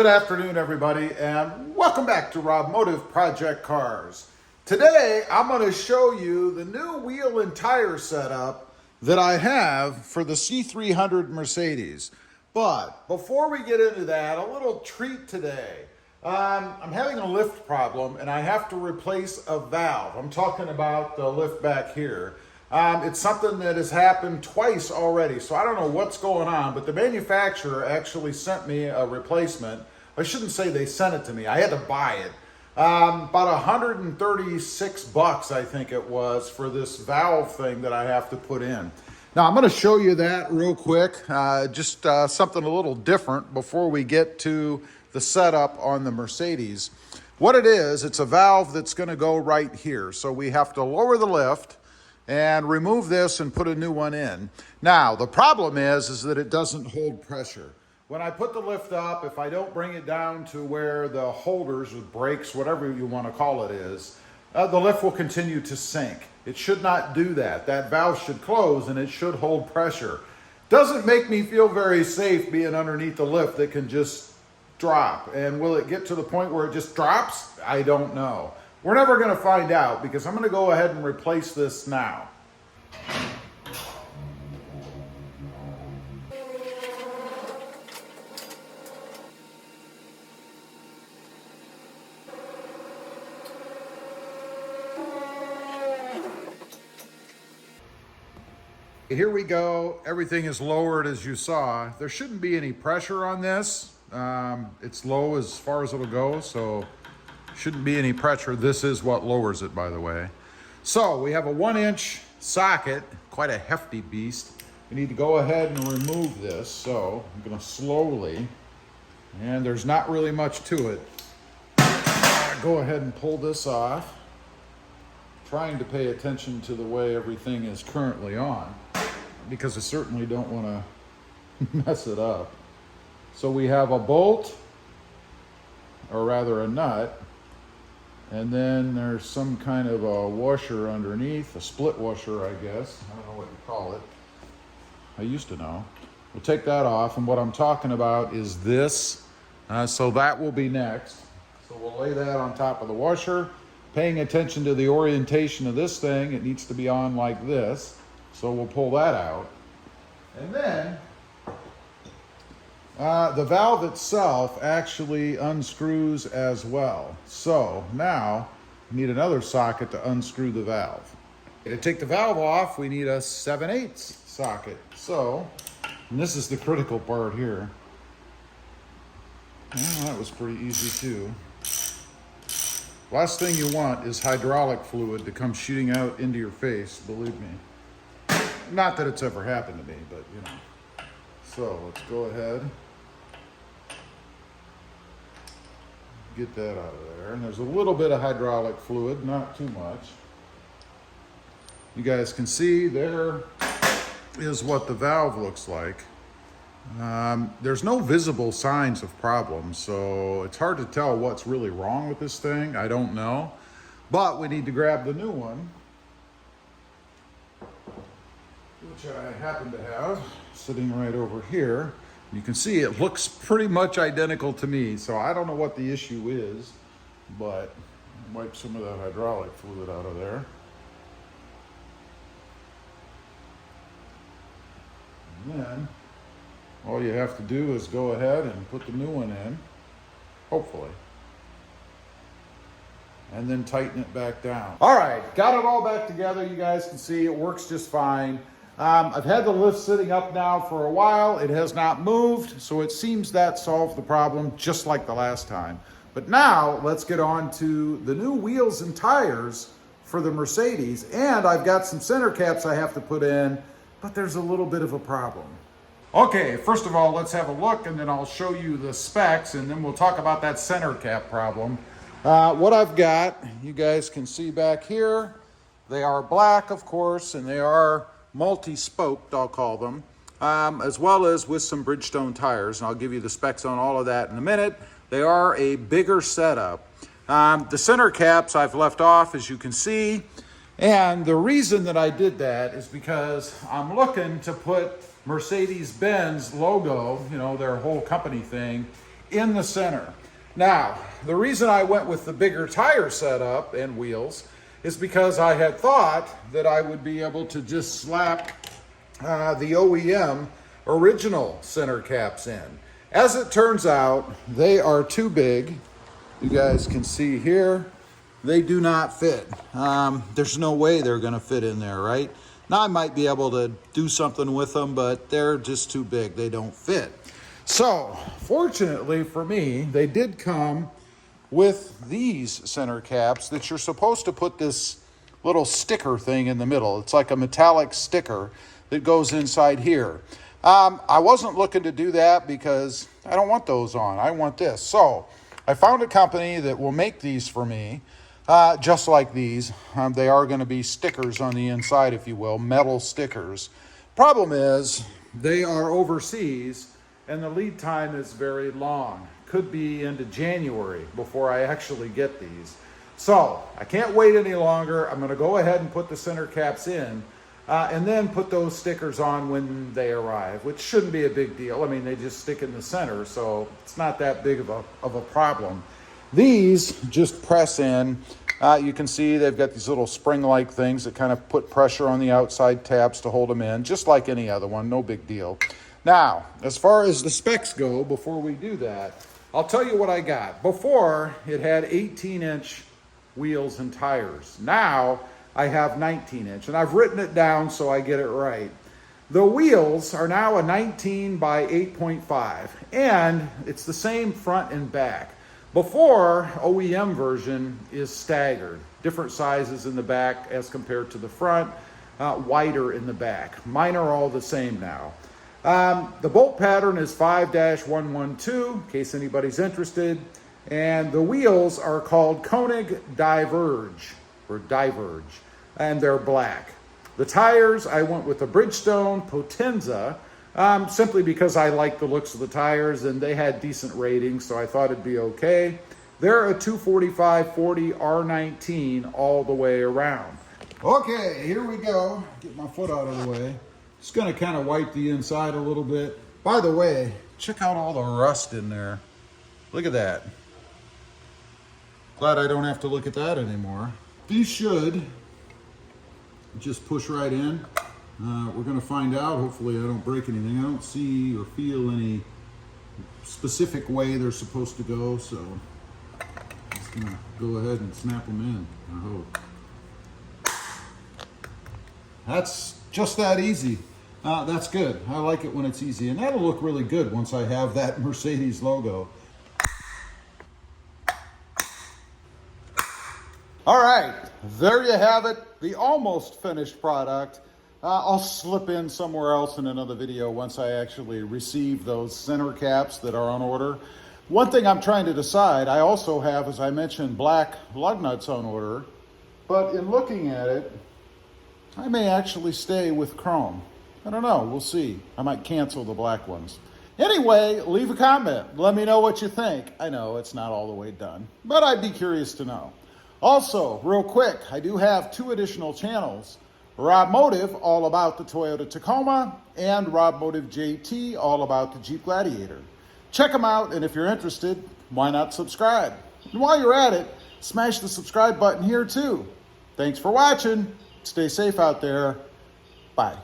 Good afternoon, everybody, and welcome back to Rob Motive Project Cars. Today, I'm going to show you the new wheel and tire setup that I have for the C300 Mercedes. But before we get into that, a little treat today. I'm having a lift problem, and I have to replace a valve. I'm talking about the lift back here. It's something that has happened twice already, so I don't know what's going on, but the manufacturer actually sent me a replacement. I shouldn't say they sent it to me. I had to buy it. About 136 bucks, I think it was, for this valve thing that I have to put in. Now, I'm going to show you that real quick, just something a little different before we get to the setup on the Mercedes. What it is, it's a valve that's going to go right here. So we have to lower the lift and remove this and put a new one in. Now, the problem is that it doesn't hold pressure. When I put the lift up, if I don't bring it down to where the holders or brakes, whatever you want to call it is, the lift will continue to sink. It should not do that. That valve should close and it should hold pressure. Doesn't make me feel very safe being underneath the lift that can just drop. And will it get to the point where it just drops? I don't know. We're never going to find out because I'm going to go ahead and replace this now. Here we go. Everything is lowered as you saw. There shouldn't be any pressure on this. It's low as far as it'll go, so shouldn't be any pressure. This is what lowers it, by the way. So we have a 1-inch socket, quite a hefty beast. We need to go ahead and remove this. So I'm going to slowly, and there's not really much to it. Go ahead and pull this off. Trying to pay attention to the way everything is currently on, because I certainly don't want to mess it up. So we have a bolt, or rather a nut, and then there's some kind of a washer underneath, a split washer, I guess. I don't know what you call it. I used to know. We'll take that off, and what I'm talking about is this. So that will be next. So we'll lay that on top of the washer. Paying attention to the orientation of this thing, it needs to be on like this. So we'll pull that out. And then the valve itself actually unscrews as well. So now we need another socket to unscrew the valve. To take the valve off, we need a 7/8 socket. So, and this is the critical part here. Well, that was pretty easy too. Last thing you want is hydraulic fluid to come shooting out into your face, believe me. Not that it's ever happened to me, but you know. So let's go ahead. Get that out of there. And there's a little bit of hydraulic fluid, not too much. You guys can see there is what the valve looks like. There's no visible signs of problems, so it's hard to tell what's really wrong with this thing. I don't know, but we need to grab the new one, which I happen to have sitting right over here. You can see it looks pretty much identical to me, so I don't know what the issue is, but wipe some of the hydraulic fluid out of there. And then all you have to do is go ahead and put the new one in, hopefully, and then tighten it back down. All right, got it all back together. You guys can see it works just fine. I've had the lift sitting up now for a while. It has not moved, so it seems that solved the problem just like the last time. But now let's get on to the new wheels and tires for the Mercedes. And I've got some center caps I have to put in, but there's a little bit of a problem. Okay, first of all, let's have a look, and then I'll show you the specs, and then we'll talk about that center cap problem. What I've got, you guys can see back here, they are black, of course, and they are multi-spoked, I'll call them, as well as with some Bridgestone tires, and I'll give you the specs on all of that in a minute. They are a bigger setup. The center caps I've left off, as you can see, and the reason that I did that is because I'm looking to put Mercedes-Benz logo, you know, their whole company thing, in the center. Now, the reason I went with the bigger tire setup and wheels is because I had thought that I would be able to just slap the OEM original center caps in. As it turns out, they are too big. You guys can see here, they do not fit. There's no way they're gonna fit in there, right? Now I might be able to do something with them, but they're just too big, they don't fit. So, fortunately for me, they did come with these center caps that you're supposed to put this little sticker thing in the middle. It's like a metallic sticker that goes inside here. I wasn't looking to do that because I don't want those on. I want this. So I found a company that will make these for me, just like these. They are going to be stickers on the inside, if you will, metal stickers. Problem is, they are overseas and the lead time is very long. Could be into January before I actually get these. So I can't wait any longer. I'm going to go ahead and put the center caps in. And then put those stickers on when they arrive, which shouldn't be a big deal. I mean, they just stick in the center, so it's not that big of a problem. These just press in. You can see they've got these little spring-like things that kind of put pressure on the outside tabs to hold them in, just like any other one, no big deal. Now, as far as the specs go, before we do that, I'll tell you what I got. Before, it had 18-inch wheels and tires. Now, I have 19-inch, and I've written it down so I get it right. The wheels are now a 19 by 8.5, and it's the same front and back. Before, OEM version is staggered, different sizes in the back as compared to the front, wider in the back. Mine are all the same now. The bolt pattern is 5-112, in case anybody's interested, and the wheels are called Koenig Diverge. Or Diverge, and they're black. The tires, I went with the Bridgestone Potenza, simply because I like the looks of the tires and they had decent ratings, so I thought it'd be okay. They're a 245/40 R19 all the way around. Okay, here we go. Get my foot out of the way. Just gonna kind of wipe the inside a little bit. By the way, check out all the rust in there. Look at that. Glad I don't have to look at that anymore. These should just push right in. We're going to find out. Hopefully I don't break anything. I don't see or feel any specific way they're supposed to go, so I'm just going to go ahead and snap them in, I hope. That's just that easy. That's good. I like it when it's easy, and that'll look really good once I have that Mercedes logo. All right, there you have it, the almost finished product. I'll slip in somewhere else in another video once I actually receive those center caps that are on order. One thing I'm trying to decide, I also have, as I mentioned, black lug nuts on order, but in looking at it, I may actually stay with chrome. I don't know, we'll see. I might cancel the black ones. Anyway, leave a comment. Let me know what you think. I know it's not all the way done, but I'd be curious to know. Also, real quick, I do have 2 additional channels. Rob Motive, all about the Toyota Tacoma, and Rob Motive JT, all about the Jeep Gladiator. Check them out, and if you're interested, why not subscribe? And while you're at it, smash the subscribe button here too. Thanks for watching. Stay safe out there. Bye.